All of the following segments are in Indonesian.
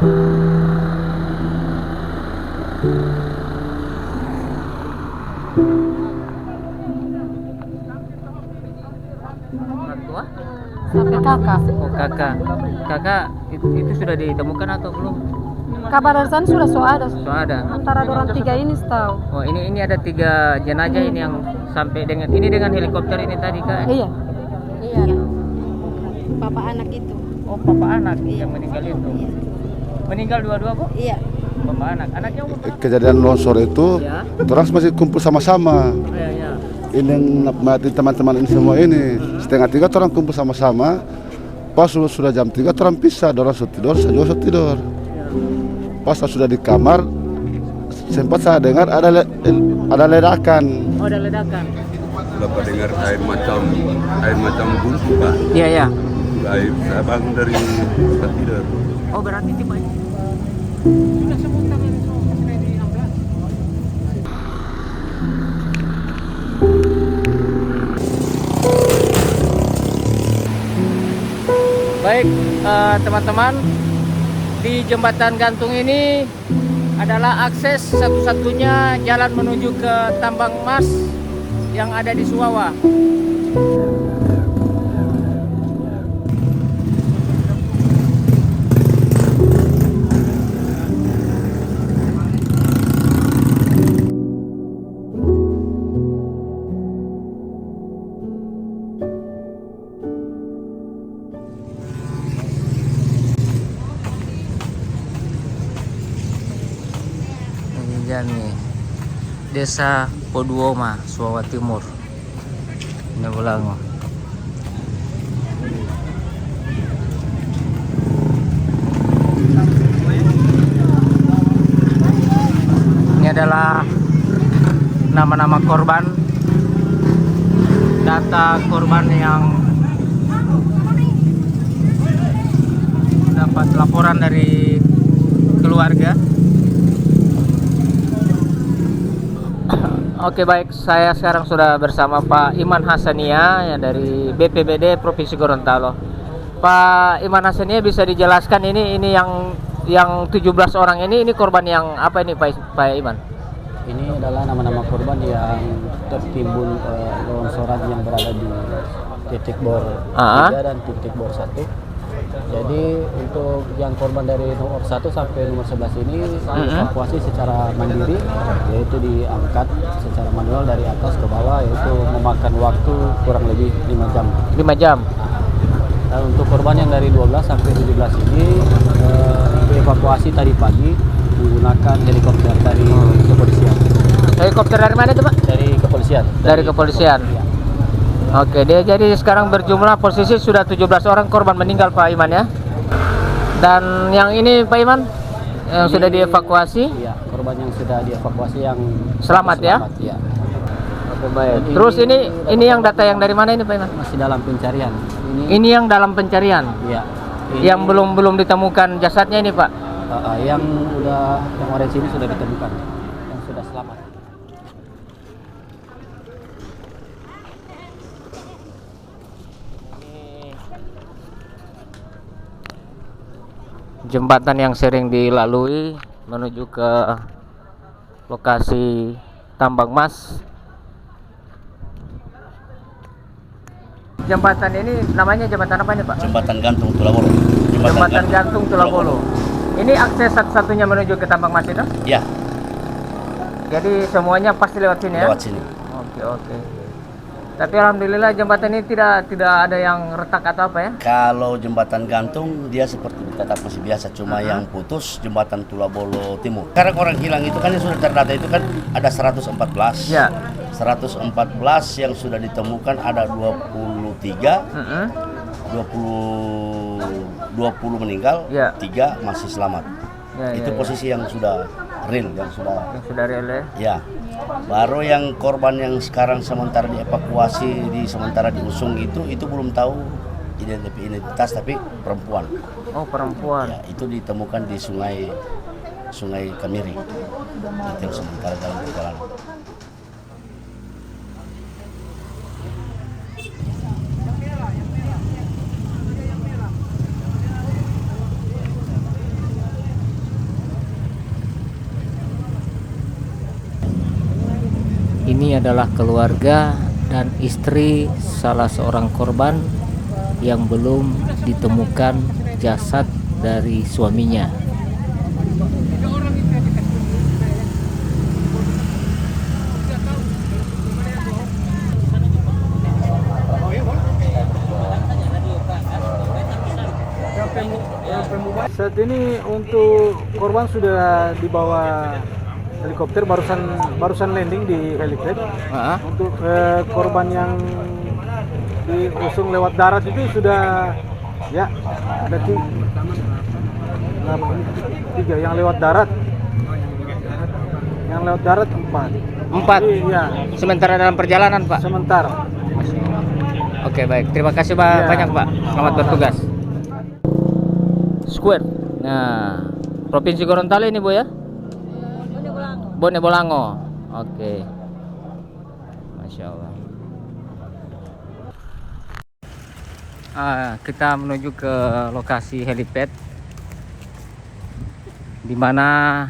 Orang tua? Sampai kakak. Oh kakak. Kakak itu sudah ditemukan atau belum? Kabar dari sana sudah so ada. So ada. Antara orang tiga ini setahu. Oh ini ada 3 jenazah ini yang sampai dengan helikopter ini tadi kak? Iya. Iya. Papa anak itu. Oh papa anak yang meninggal itu. Iya. Meninggal dua-dua bu? Iya. Papa anaknya umur berapa? Kejadian longsor itu, Ya. orang masih kumpul sama-sama. Ya. Ini yang mati teman-teman ini semua ini. Setengah 3 orang kumpul sama-sama. Pas sudah jam 3 orang pisah, orang tidur, saya juga tidur. Pas saya sudah di kamar, sempat saya dengar ada ledakan. Oh ada ledakan. Bapak dengar air macam buntu pak. Iya. Air saya bangun dari tempat tidur. Oh berarti tiba ini. Baik teman-teman, di jembatan gantung ini adalah akses satu-satunya jalan menuju ke tambang emas yang ada di Suwawa. Nih Desa Poduoma, Suwawa Timur. Ini Bulango. Ini adalah nama-nama korban, data korban yang dapat laporan dari keluarga. Oke baik, saya sekarang sudah bersama Pak Iman Hasania ya, dari BPBD Provinsi Gorontalo. Pak Iman Hasania, bisa dijelaskan ini yang 17 orang ini korban yang apa ini Pak Iman? Ini adalah nama-nama korban yang tertimbun longsoran yang berada di titik bor 3 dan titik bor 1. Jadi untuk yang korban dari nomor 1 sampai nomor 11 ini evakuasi secara mandiri, yaitu diangkat secara manual dari atas ke bawah, yaitu memakan waktu kurang lebih 5 jam. 5 jam. Dan untuk korban yang dari 12 sampai 17 ini dievakuasi tadi pagi menggunakan helikopter dari kepolisian. Helikopter dari mana itu Pak? Dari kepolisian. Dari kepolisian. Ya. Oke, dia jadi sekarang berjumlah posisi sudah 17 orang korban meninggal Pak Iman ya. Dan yang ini Pak Iman yang sudah dievakuasi? Iya, korban yang sudah dievakuasi yang selamat ya? Ya. Oke, baik. Terus ini yang data yang dari mana ini Pak Iman? Masih dalam pencarian. Ini yang dalam pencarian. Iya. Yang belum ditemukan jasadnya ini Pak. Yang orange ini sudah ditemukan. Yang sudah selamat. Jembatan yang sering dilalui menuju ke lokasi tambang emas. Jembatan ini namanya jembatan apa nih Pak? Jembatan Gantung Tulabolo. Jembatan Gantung Tulabolo. Ini akses satu-satunya menuju ke tambang emas itu? Ya, Jadi semuanya pasti lewat sini ya? lewat sini. Oke. Tapi alhamdulillah jembatan ini tidak ada yang retak atau apa ya? Kalau jembatan gantung dia seperti tetap masih biasa, cuma yang putus jembatan Tulabolo Timur. Sekarang orang hilang itu kan yang sudah terdata itu kan ada 114. Ya. 114 yang sudah ditemukan ada 23, 20 meninggal, Ya. 3 masih selamat. Itu posisi yang sudah real, yang sudah real ya? Ya, baru yang korban yang sekarang sementara dievakuasi sementara diusung itu belum tahu identitas tapi perempuan. Oh perempuan. Ya, itu ditemukan di Sungai Kamiri. Itu yang sementara dalam perjalanan. adalah keluarga dan istri salah seorang korban yang belum ditemukan jasad dari suaminya. Saat ini untuk korban sudah dibawa helikopter, barusan landing di helipad. Untuk korban yang diusung lewat darat itu sudah ya ada tiga yang lewat darat. Yang lewat darat 4. 4. Iya. Sementara dalam perjalanan, Pak. Sementara. Oke, baik. Terima kasih Pak banyak, Pak. Selamat bertugas. Square. Nah, Provinsi Gorontalo ini, Bu ya? Bone Bolango. Oke. Masya Allah. Kita menuju ke lokasi helipad, di mana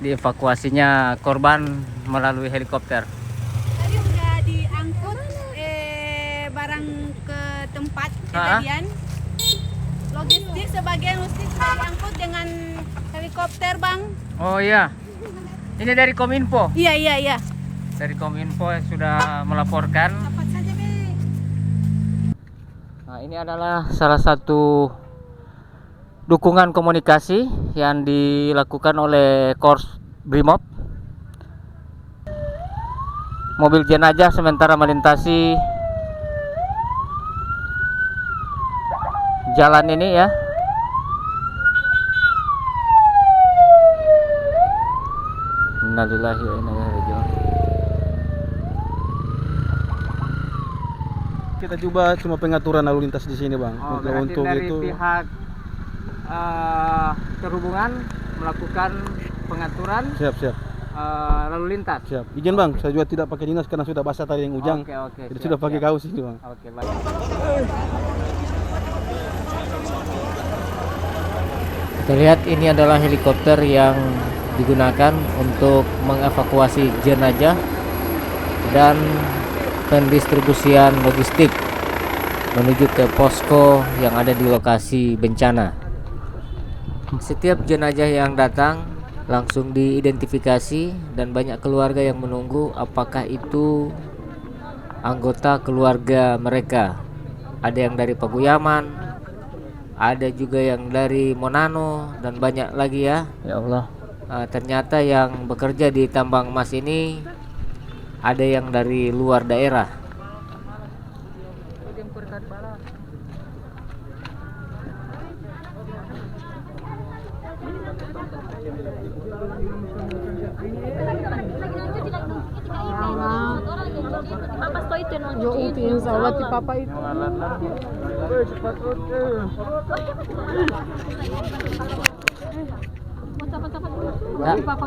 dievakuasinya korban melalui helikopter. Tadi udah diangkut barang ke tempat kejadian. Logistik sebagian logistik sudah diangkut dengan helikopter, Bang. Oh iya. Ini dari Kominfo. Iya. Dari Kominfo yang sudah melaporkan. Cepat saja, Be. Nah, ini adalah salah satu dukungan komunikasi yang dilakukan oleh Korps Brimob. Mobil jenazah sementara melintasi jalan ini ya. Innalillahi wa inna ilaihi raji'un. Kita coba cuma pengaturan lalu lintas di sini, Bang. Untuk dari itu pihak perhubungan melakukan pengaturan siap. lalu lintas. Siap. Izin, Bang, saya juga tidak pakai dinas karena sudah basah tadi yang hujan. Oke, Jadi siap, sudah pakai siap. kaos ini, Bang. Oke, baik. Kita lihat ini adalah helikopter yang digunakan untuk mengevakuasi jenazah dan pendistribusian logistik menuju ke posko yang ada di lokasi bencana. Setiap jenazah yang datang langsung diidentifikasi dan banyak keluarga yang menunggu apakah itu anggota keluarga mereka. Ada yang dari Paguyaman, ada juga yang dari Monano dan banyak lagi ya. Ya Allah. Ternyata yang bekerja di tambang emas ini ada yang dari luar daerah. Yo uti insya Allah ti papa itu.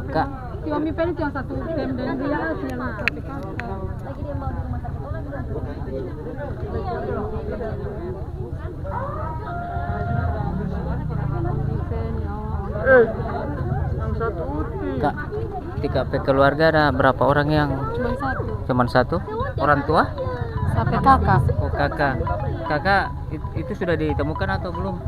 Kak. Kami pengen yang satu tem dan dia yang satu kakak. Lagi dia mau di rumah sakit. Kak, di KP keluarga ada berapa orang yang? Cuman satu. Orang tua? Sampai kakak. Oh, kakak. Kakak itu sudah ditemukan atau belum?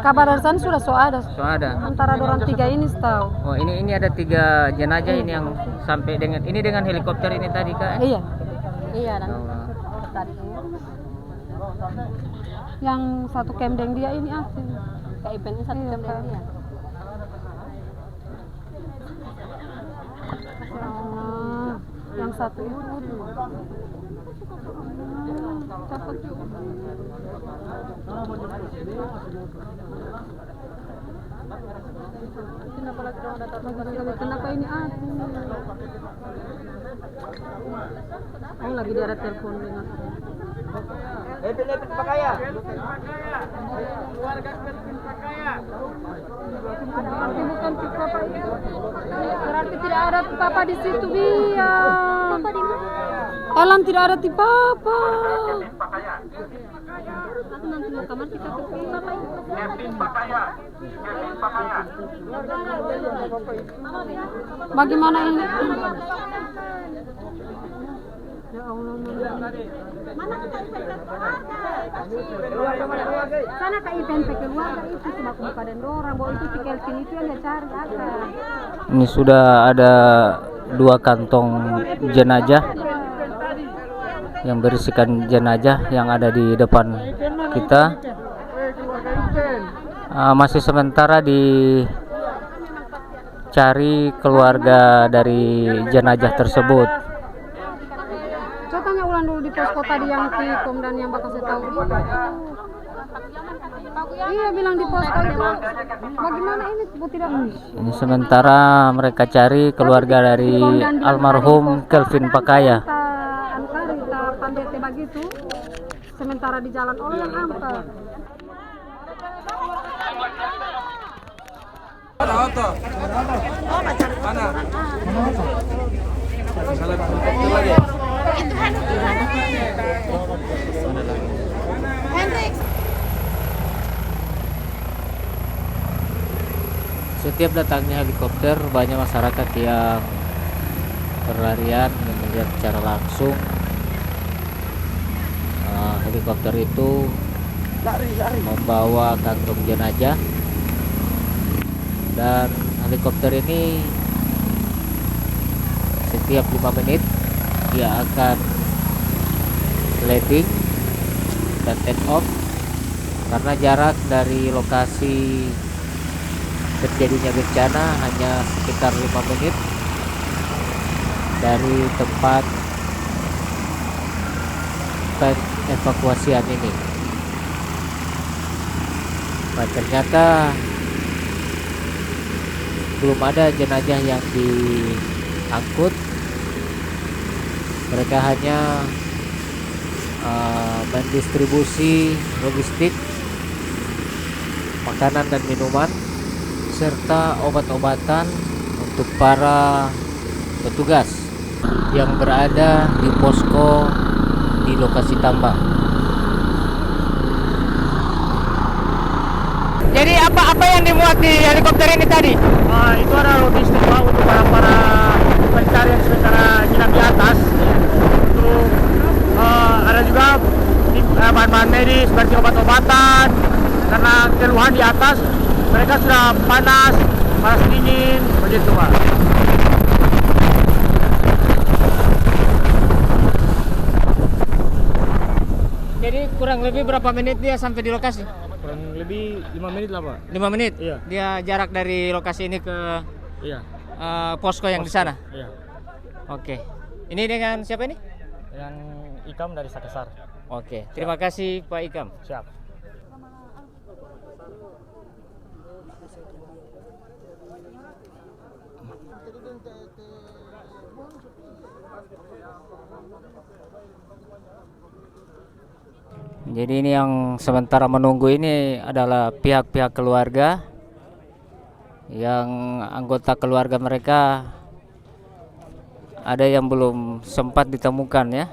Kabar dari sana sudah ada. Ada. Antara orang 3 ini setahu. Oh, ini ada 3 jenazah ini yang sampai dengan helikopter ini tadi, Kak. Iya. Iya, dan Allah. Yang satu kemdeng dia ini asli. Kak Ipen ini satu jam dari dia. Yang satu itu. Cepat juga. Kenapa ini asli? Oh, lagi dia ada telepon dengan. Lepit pakaian. Berarti bukan papa itu. Berarti tidak ada papa di situ, Bian. Papa di mana? Elan tidak ada di papa. Aku nanti mau kamar kita ke bagaimana ini? Ya Allah, mana kita sana ke event keluarga itu cuma buka dan orang bahwa itu si Kelvin itu yang dia cari akan. Ini sudah ada 2 kantong jenazah yang berisikan jenazah yang ada di depan kita. Masih sementara dicari keluarga dari jenazah tersebut. Coba tanya ulang dulu di posko tadi yang Tikom dan yang bakal saya tahu. Iya bilang di posko itu. Bagaimana ini tidak? Ini sementara mereka cari keluarga dari almarhum Kelvin Pakaya. Pandete begitu. Sementara di jalan oleh yang angkat. Setiap datangnya helikopter, banyak masyarakat yang berlarian melihat secara langsung helikopter itu membawa kantong jenazah, dan helikopter ini setiap 5 menit dia akan landing dan take off karena jarak dari lokasi terjadinya bencana hanya sekitar 5 menit dari tempat evakuasian ini. Nah, ternyata belum ada jenazah yang diangkut. Mereka hanya mendistribusi logistik, makanan dan minuman, serta obat-obatan untuk para petugas yang berada di posko di lokasi tambang. Jadi apa yang dimuat di helikopter ini tadi? Itu ada logistik Pak untuk para pencarian sementara hilang di atas. Untuk ada juga bahan-bahan medis seperti obat-obatan, karena keluhan di atas mereka sudah panas dingin begitu Pak. Jadi kurang lebih berapa menit dia sampai di lokasi? Kurang lebih 5 menit lah Pak. 5 menit? Iya. Dia jarak dari lokasi ini ke Iya. Posko yang di sana? Iya. Oke. Ini dengan siapa ini? Yang Ikam dari Sakesar. Oke. Terima kasih Pak Ikam. Siap. Jadi ini yang sementara menunggu ini adalah pihak-pihak keluarga yang anggota keluarga mereka ada yang belum sempat ditemukan ya.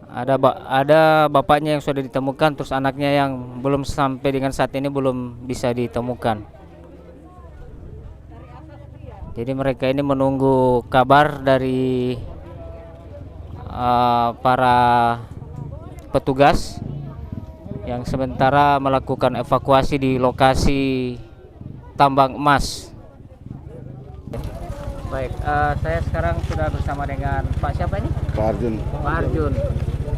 Ada bapaknya yang sudah ditemukan, terus anaknya yang belum sampai dengan saat ini belum bisa ditemukan. Jadi mereka ini menunggu kabar dari para petugas yang sementara melakukan evakuasi di lokasi tambang emas. Baik, saya sekarang sudah bersama dengan Pak siapa ini? Pak Arjun. Pak Arjun.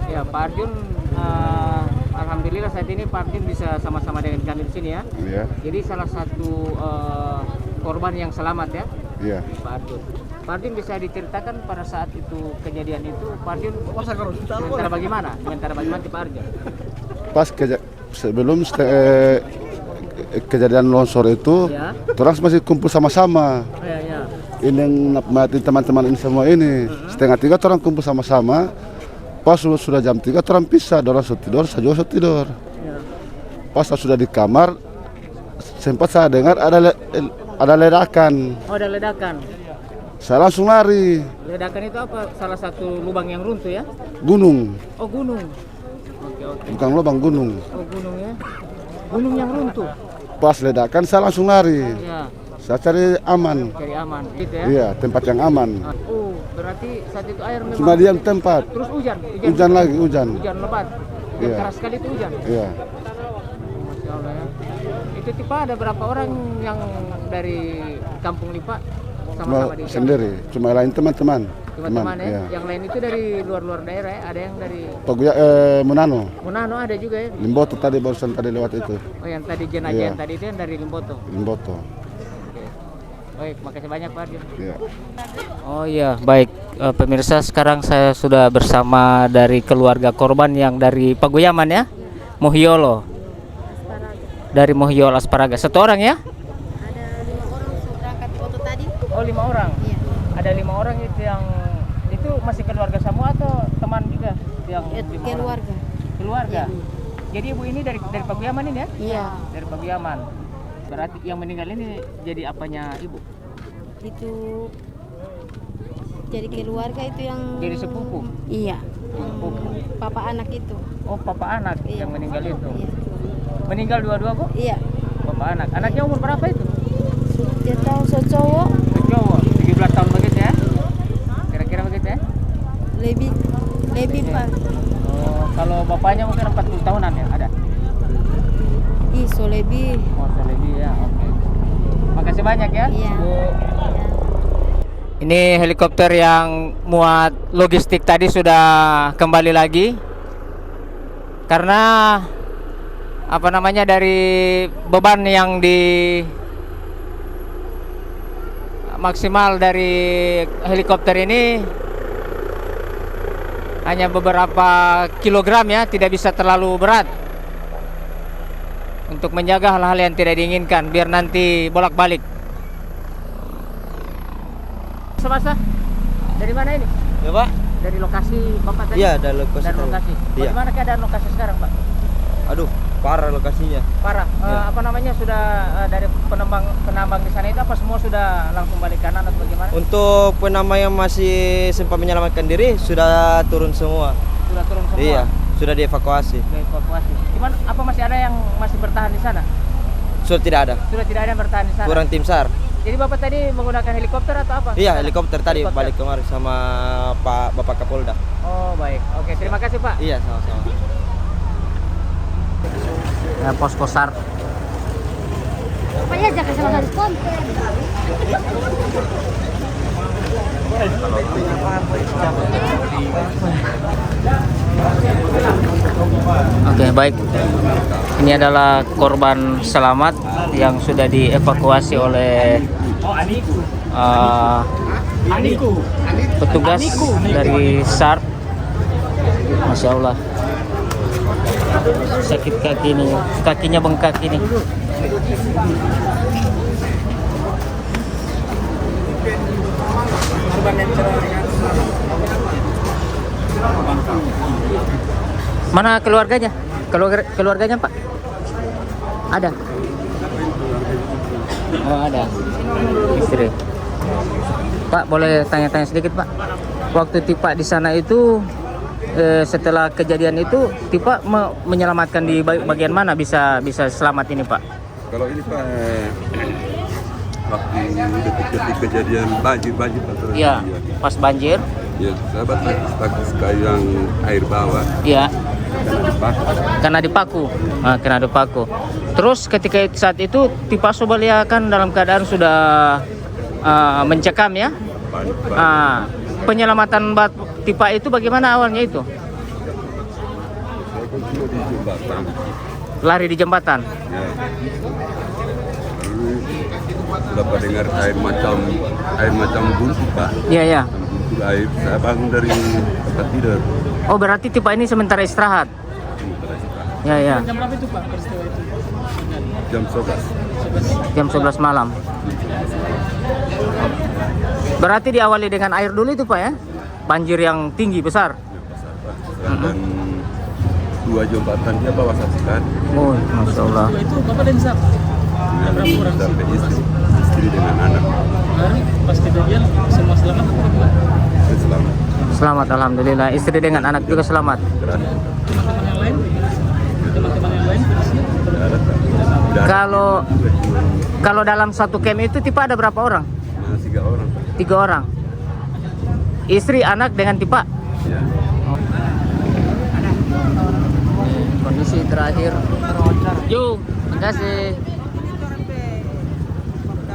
Ya, Pak Arjun. Alhamdulillah saat ini Pak Arjun bisa sama-sama dengan kami di sini ya. Iya. Jadi salah satu korban yang selamat ya. Iya. Pak Arjun. Pak Arjun bisa diceritakan pada saat itu kejadian itu Pak Arjun sementara bagaimana? Sementara bagaimana Pak Arjun? Pas sebelum kejadian longsor itu, Ya. orang masih kumpul sama-sama. Ya, ya. Ini yang mati teman-teman ini semua ini. Setengah 3 orang kumpul sama-sama. Pas sudah jam 3 orang pisah, orang tidur, saya juga tidur. Ya. Pas sudah di kamar, sempat saya dengar ada ledakan. Oh, ada ledakan. Saya langsung lari. Ledakan itu apa? Salah satu lubang yang runtuh ya? Gunung, Oh gunung. Oke oke. bukan lubang gunung. Oh gunung ya. Gunung yang runtuh. Pas ledakan saya langsung lari. Ya, Saya cari aman. cari aman. Gitu ya. Iya, tempat yang aman. Oh, berarti saat itu air memang. Cuma diam tempat. Terus hujan. Hujan lagi, hujan. Hujan lebat. Yang Iya. keras sekali itu hujan. Iya. Masya Allah ya. Itu tipe ada berapa orang yang dari kampung Lipa Cuma sama-sama di sendiri, cuma lain teman-teman. teman-teman ya. Iya. Yang lain itu dari luar-luar daerah ya. Ada yang dari Paguya Munano, Munano ada juga ya. Limboto tadi barusan tadi lewat itu. Oh yang tadi jenazah Iya. yang tadi itu yang dari Limboto. Limboto. Oke. Baik, makasih banyak Pak Arjun. Iya. Oh iya, baik. Pemirsa, sekarang saya sudah bersama dari keluarga korban yang dari Paguyaman ya, Mohiolo. Dari Mohiolo Asparaga. Satu orang ya? Ada 5 orang berangkat foto tadi. Oh 5 orang. Iya. Ada 5 orang itu yang itu masih keluarga semua atau teman juga yang 5 orang? Keluarga. Keluarga. Jadi ibu ini dari Paguyaman ini ya? Iya. Dari Paguyaman. Berarti yang meninggal ini jadi apanya ibu? Itu jadi keluarga itu yang Jadi sepupu. Iya. Sepupu. Papa anak itu. Oh papa anak Iya. yang meninggal itu. Iya. Meninggal dua-dua bu? Iya. Papa anak. Anaknya umur berapa itu? Dia tahu cowok Cowok. 17 tahun begitu ya? Kira-kira begitu ya? lebih Pak. Oh, kalau bapaknya mungkin 40 tahunan ya? Ada? Iso lebih. Oh, lebih ya. Oke. Makasih banyak ya. Iya. Bu. Ini helikopter yang muat logistik tadi sudah kembali lagi. Karena apa namanya dari beban yang di maksimal dari helikopter ini hanya beberapa kilogram ya, tidak bisa terlalu berat untuk menjaga hal-hal yang tidak diinginkan biar nanti bolak-balik. Semasa dari mana ini? Ya Pak? Dari lokasi Bapak tadi? Iya, dari lokasi. Dari lokasi. Iya. Bagaimana keadaan lokasi sekarang, Pak? Aduh, parah lokasinya. Parah. Iya. Apa namanya sudah dari penambang di sana itu apa semua sudah langsung balik kanan atau bagaimana? Untuk penambang yang masih sempat menyelamatkan diri sudah turun semua. Sudah turun semua. Iya, sudah dievakuasi. Sudah evakuasi. Cuman apa masih ada yang masih bertahan di sana? Sudah tidak ada. Sudah tidak ada yang bertahan di sana. Kurang tim SAR. Jadi Bapak tadi menggunakan helikopter atau apa? Iya, Sana? helikopter tadi Helikopter. balik kemarin sama Bapak Kapolda. Oh, baik. Oke, terima kasih, Pak. Iya, sama-sama. Ya, posko SAR. Pak ya jangan salah konten. Oke, baik. Ini adalah korban selamat yang sudah dievakuasi oleh petugas dari SAR. Masya Allah. Sakit kaki ini, kakinya bengkak ini. Mana keluarganya? Keluarganya Pak? Ada? Oh ada. Istri. Pak boleh tanya-tanya sedikit Pak? Waktu Tipa di sana itu setelah kejadian itu Tipa menyelamatkan di bagian mana bisa selamat ini Pak? Kalau ini Pak, waktu dekat kejadian banjir Pak. Iya, pas banjir. Ya, sahabat bagus kayu yang air bawah. Iya. Karena dipakai. Kena dipaku. Terus ketika saat itu Tipa Sobalia kan dalam keadaan sudah mencekam ya. Penyelamatan Tipa itu bagaimana awalnya itu? Saya kan cuma di jembatan. Lari di jembatan. Ya. Bapak dengar air macam buntu Pak. Iya ya. Buntu air. Saya bangun dari tempat tidur. Oh berarti Tipa ini sementara istirahat. Ya ya. Jam berapa itu Pak peristiwa itu? Jam 11. Jam 11 malam. Berarti diawali dengan air dulu itu Pak ya? Banjir yang tinggi besar. Dan dua jembatan dia bawah saksikan. Oh, Masya Allah. Itu Bapak dan siapa? Sampai istri dengan anak. hari pas kejadian semua selamat? Selamat. Selamat, alhamdulillah. Istri dengan anak juga selamat. Teman-teman yang lain? Teman-teman yang lain? Kalau dalam satu camp itu tipe ada berapa orang? 3 orang. 3 orang. Istri, anak dengan tipe. Ya. Kondisi terakhir. Yo, terima kasih.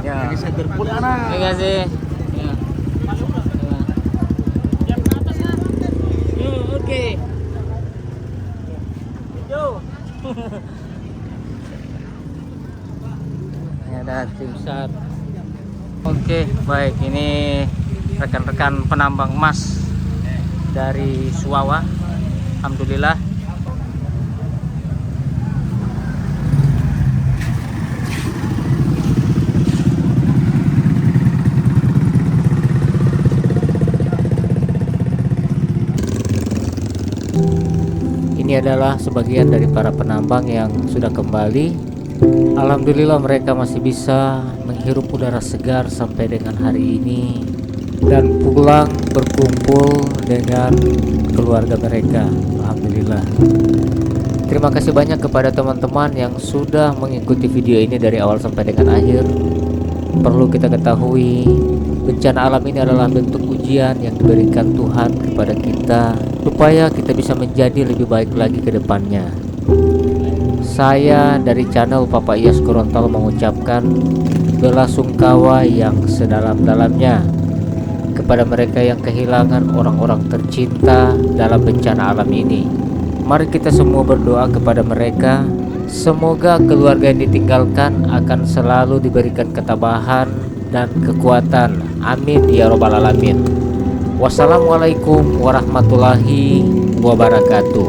Ya. Terima kasih. Ya. Yo, oke. Yo. Ini ada tim SAR. Oke, baik, ini rekan-rekan penambang emas dari Suwawa. Alhamdulillah. Ini adalah sebagian dari para penambang yang sudah kembali. Alhamdulillah mereka masih bisa menghirup udara segar sampai dengan hari ini dan pulang berkumpul dengan keluarga mereka. Alhamdulillah. Terima kasih banyak kepada teman-teman yang sudah mengikuti video ini dari awal sampai dengan akhir. Perlu kita ketahui, bencana alam ini adalah bentuk ujian yang diberikan Tuhan kepada kita supaya kita bisa menjadi lebih baik lagi ke depannya. Saya dari channel Papa Iyas Gorontalo mengucapkan belasungkawa yang sedalam-dalamnya kepada mereka yang kehilangan orang-orang tercinta dalam bencana alam ini. Mari kita semua berdoa kepada mereka. Semoga keluarga yang ditinggalkan akan selalu diberikan ketabahan dan kekuatan. Amin ya robbal alamin. Wassalamualaikum warahmatullahi wabarakatuh.